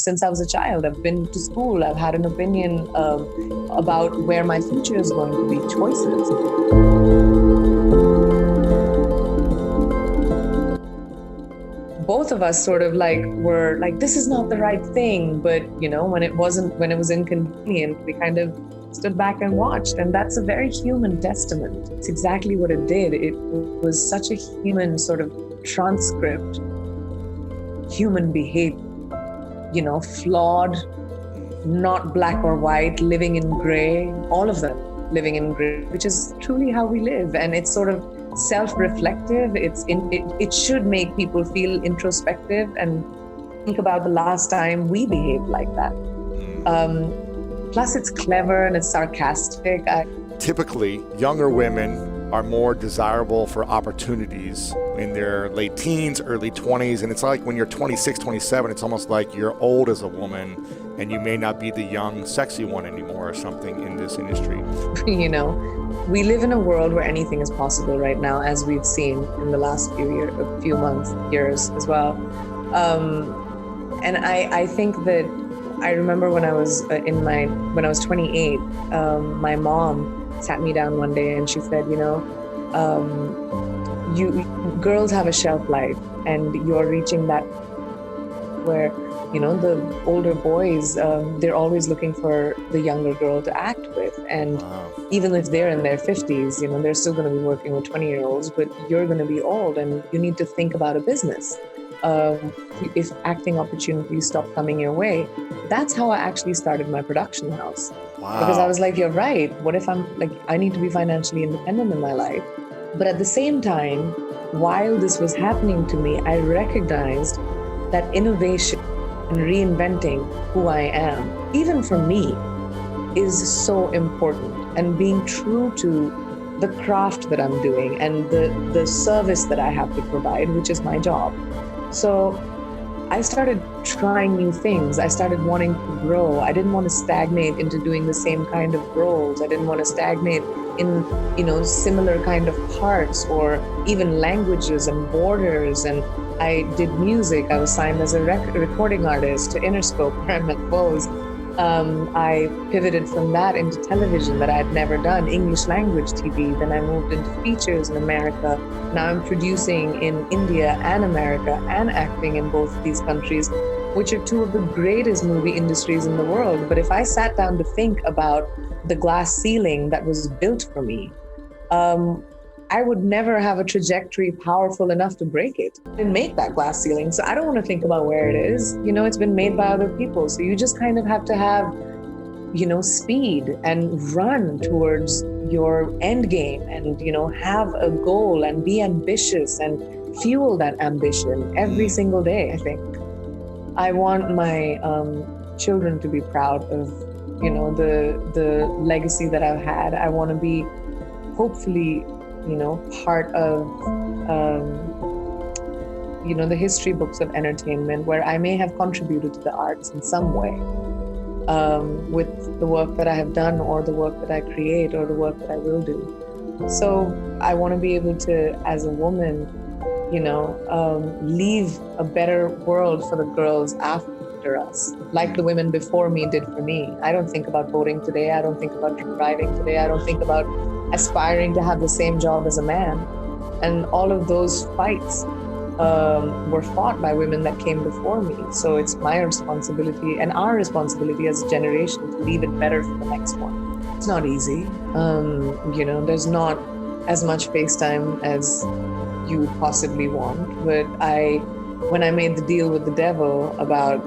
Since I was a child, I've been to school, I've had an opinion about where my future is going to be, choices. Both of us sort of were like, this is not the right thing. But, when it was inconvenient, we kind of stood back and watched. And that's a very human testament. It's exactly what it did. It was such a human sort of transcript, human behavior. Flawed, not black or white, living in gray, all of them living in gray, which is truly how we live. And it's sort of self-reflective. It should make people feel introspective and think about the last time we behaved like that. Plus, it's clever and it's sarcastic. Typically, younger women are more desirable for opportunities in their late teens, early 20s. And it's like when you're 26, 27, it's almost like you're old as a woman and you may not be the young, sexy one anymore or something in this industry. We live in a world where anything is possible right now, as we've seen in the last few months, years as well. And I think that I remember when I was when I was 28, my mom sat me down one day and she said, girls have a shelf life, and you're reaching that where, the older boys, they're always looking for the younger girl to act with. And even if they're in their 50s, they're still going to be working with 20-year-olds, but you're going to be old and you need to think about a business. If acting opportunities stop coming your way. That's how I actually started my production house. Wow. Because I was like, you're right. What if I need to be financially independent in my life? But at the same time, while this was happening to me, I recognized that innovation and reinventing who I am, even for me, is so important. And being true to the craft that I'm doing and the service that I have to provide, which is my job. So I started trying new things. I started wanting to grow. I didn't want to stagnate into doing the same kind of roles. I didn't want to stagnate in, similar kind of parts or even languages and borders. And I did music. I was signed as a recording artist to Interscope, where I met Bose. I pivoted from that into television that I had never done, English language TV. Then I moved into features in America. Now I'm producing in India and America and acting in both of these countries, which are two of the greatest movie industries in the world. But if I sat down to think about the glass ceiling that was built for me, I would never have a trajectory powerful enough to break it. I didn't make that glass ceiling, so I don't want to think about where it is. It's been made by other people. So you just kind of have to have, speed and run towards your end game and, have a goal and be ambitious and fuel that ambition every single day, I think. I want my children to be proud of, the legacy that I've had. I want to be, hopefully, part of, the history books of entertainment, where I may have contributed to the arts in some way, with the work that I have done or the work that I create or the work that I will do. So I want to be able to, as a woman, leave a better world for the girls after us, like the women before me did for me. I don't think about voting today. I don't think about driving today. I don't think about aspiring to have the same job as a man. And all of those fights were fought by women that came before me. So it's my responsibility and our responsibility as a generation to leave it better for the next one. It's not easy. There's not as much FaceTime as you possibly want. But when I made the deal with the devil about,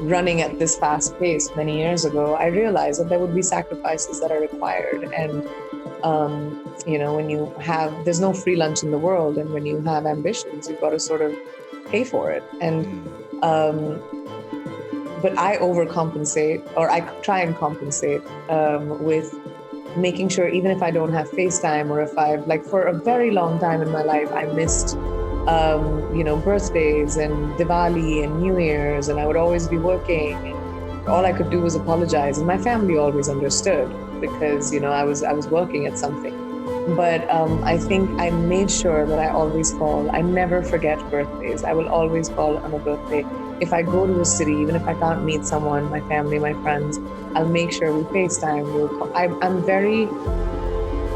running at this fast pace many years ago, I realized that there would be sacrifices that are required. And, there's no free lunch in the world. And when you have ambitions, you've got to sort of pay for it. And, but I overcompensate, or I try and compensate with making sure, even if I don't have FaceTime, or if I've, for a very long time in my life, I missed birthdays and Diwali and New Year's, and I would always be working. And all I could do was apologize, and my family always understood because I was working at something. But I think I made sure that I always call. I never forget birthdays. I will always call on a birthday. if I go to a city, even if I can't meet someone, my family, my friends, I'll make sure we FaceTime.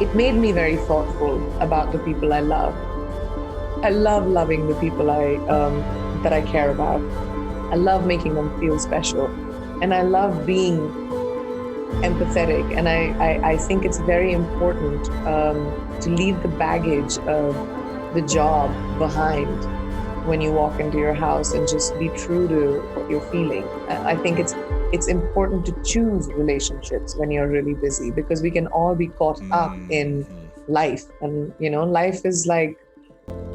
It made me very thoughtful about the people I love. I love loving the people that I care about. I love making them feel special. And I love being empathetic. And I think it's very important to leave the baggage of the job behind when you walk into your house and just be true to what you're feeling. I think it's important to choose relationships when you're really busy, because we can all be caught up in life. And, life is like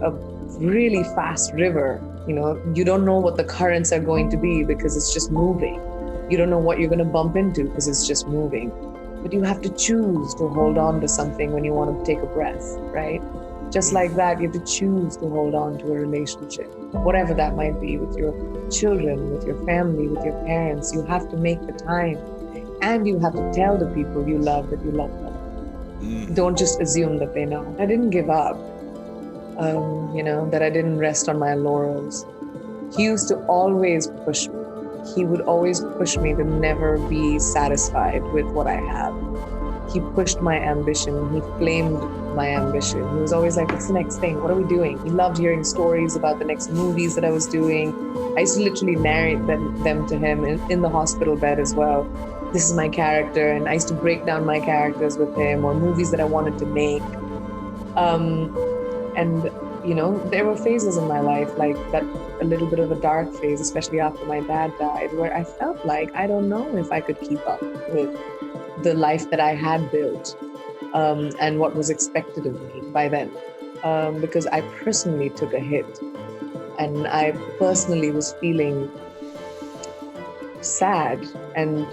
a really fast river. You don't know what the currents are going to be because it's just moving. You don't know what you're going to bump into because it's just moving. But you have to choose to hold on to something when you want to take a breath, right? Just like that, you have to choose to hold on to a relationship, whatever that might be, with your children, with your family, with your parents. You have to make the time, and you have to tell the people you love that you love them. Don't just assume that they know. I didn't give up, that I didn't rest on my laurels. He used to always push me. He would always push me to never be satisfied with what I have. He pushed my ambition. He flamed my ambition. He was always like, what's the next thing? What are we doing? He loved hearing stories about the next movies that I was doing. I used to literally narrate them to him in the hospital bed as well. This is my character. And I used to break down my characters with him, or movies that I wanted to make. There were phases in my life, like that, a little bit of a dark phase, especially after my dad died, where I felt like I don't know if I could keep up with the life that I had built and what was expected of me by then, because I personally took a hit, and I personally was feeling sad. And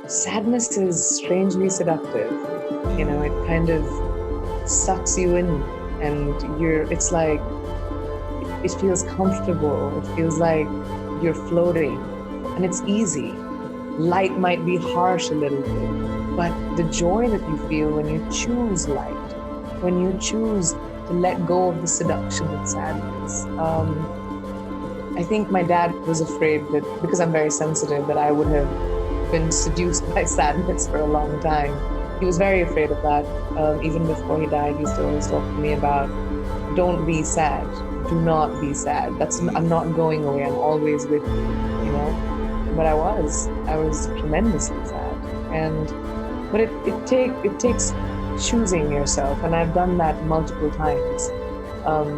sadness is strangely seductive. It kind of sucks you in, and it's like, it feels comfortable. It feels like you're floating, and it's easy. Light might be harsh a little bit, but the joy that you feel when you choose light, when you choose to let go of the seduction of sadness. I think my dad was afraid that, because I'm very sensitive, that I would have been seduced by sadness for a long time. He was very afraid of that. Even before he died, he used to always talk to me about, don't be sad. Do not be sad. I'm not going away. I'm always with you, But I was tremendously sad. But it takes choosing yourself. And I've done that multiple times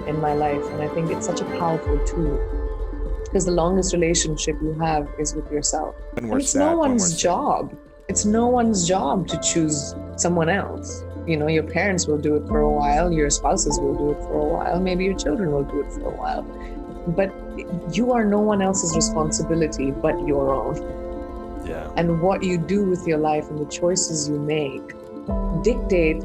in my life. And I think it's such a powerful tool, because the longest relationship you have is with yourself. And it's no one's job. It's no one's job to choose someone else. Your parents will do it for a while, your spouses will do it for a while, maybe your children will do it for a while. But you are no one else's responsibility but your own. Yeah. And what you do with your life and the choices you make dictate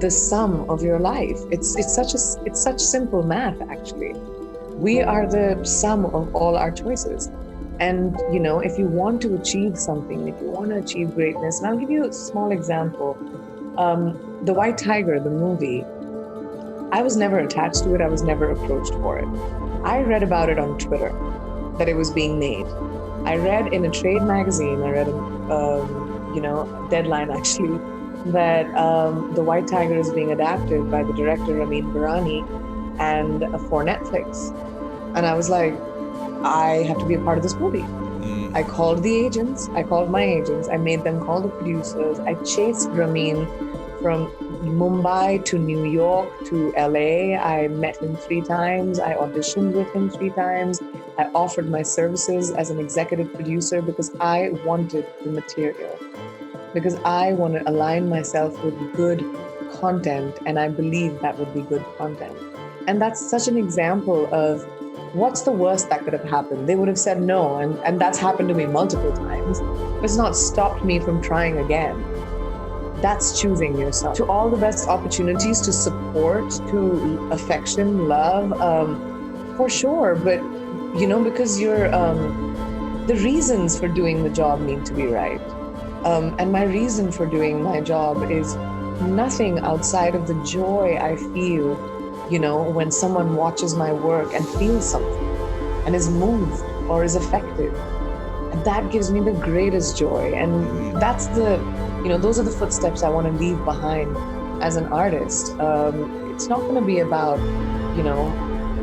the sum of your life. It's such simple math, actually. We are the sum of all our choices. And, if you want to achieve something, if you want to achieve greatness, and I'll give you a small example. The White Tiger, the movie, I was never attached to it. I was never approached for it. I read about it on Twitter, that it was being made. I read in a trade magazine, I read a Deadline actually, that The White Tiger is being adapted by the director Ramin Barani and for Netflix. And I was like, I have to be a part of this movie. I called my agents, I made them call the producers. I chased Ramin from Mumbai to New York to LA. I met him 3 times. I auditioned with him 3 times. I offered my services as an executive producer because I wanted the material, because I want to align myself with good content, and I believe that would be good content. And that's such an example of what's the worst that could have happened. They would have said no, and that's happened to me multiple times. It's not stopped me from trying again. That's choosing yourself. To all the best opportunities, to support, to affection, love, for sure. But, because you're, the reasons for doing the job need to be right. And my reason for doing my job is nothing outside of the joy I feel, when someone watches my work and feels something. and is moved or is affected. And that gives me the greatest joy. And that's those are the footsteps I want to leave behind as an artist. It's not going to be about,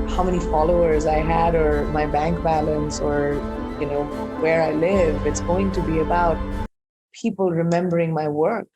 how many followers I had or my bank balance or, where I live. It's going to be about people remembering my work